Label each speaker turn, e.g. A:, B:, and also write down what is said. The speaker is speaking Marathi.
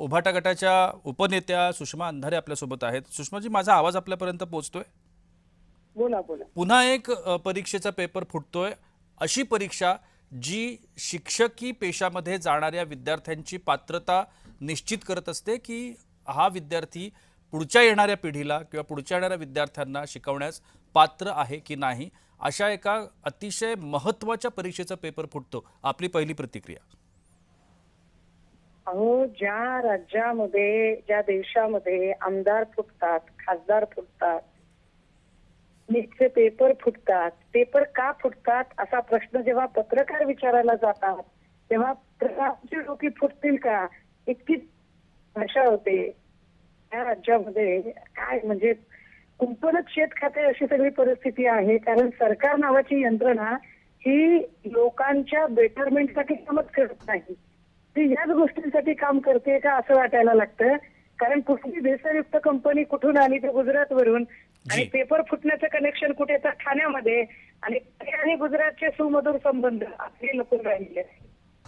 A: उभाटा गटाच्या उपनेत्या सुषमा अंधारे आपल्यासोबत आहेत. सुषमाजी, माझा आवाज आपल्यापर्यंत पोहोचतोय?
B: बोला बोला.
A: पुन्हा एक परीक्षेचा पेपर फुटतोय. अशी परीक्षा जी शिक्षकी पेशामध्ये जाणाऱ्या विद्यार्थ्यांची पात्रता निश्चित करत असते की हा विद्यार्थी पुढच्या येणाऱ्या पिढीला किंवा पुढच्या येणाऱ्या विद्यार्थ्यांना शिकवण्यास पात्र आहे की नाही. अशा एका अतिशय महत्त्वाच्या परीक्षेचा पेपर फुटतो. आपली पहिली प्रतिक्रिया?
B: अहो, ज्या राज्यामध्ये ज्या देशामध्ये आमदार फुटतात, खासदार फुटतात, नीटचे पेपर फुटतात, पेपर का फुटतात असा प्रश्न जेव्हा पत्रकार विचारायला जातात तेव्हा पत्रकारांची डोकी फुटतील का इतकी भाषा होते. त्या राज्यामध्ये काय म्हणजे कुंपणच शेत खाते अशी सगळी परिस्थिती आहे. कारण सरकार नावाची यंत्रणा ही लोकांच्या बेटरमेंटसाठी कामच करत नाही, ती याच गोष्टींसाठी काम करते का असं वाटायला लागतं. कारण कुठली भेसळयुक्त कंपनी कुठून आली ते गुजरात वरून, आणि पेपर फुटण्याचं कनेक्शन कुठे तर ठाण्यामध्ये, आणि गुजरातचे सुमधुर संबंध आपले लपून राहिले.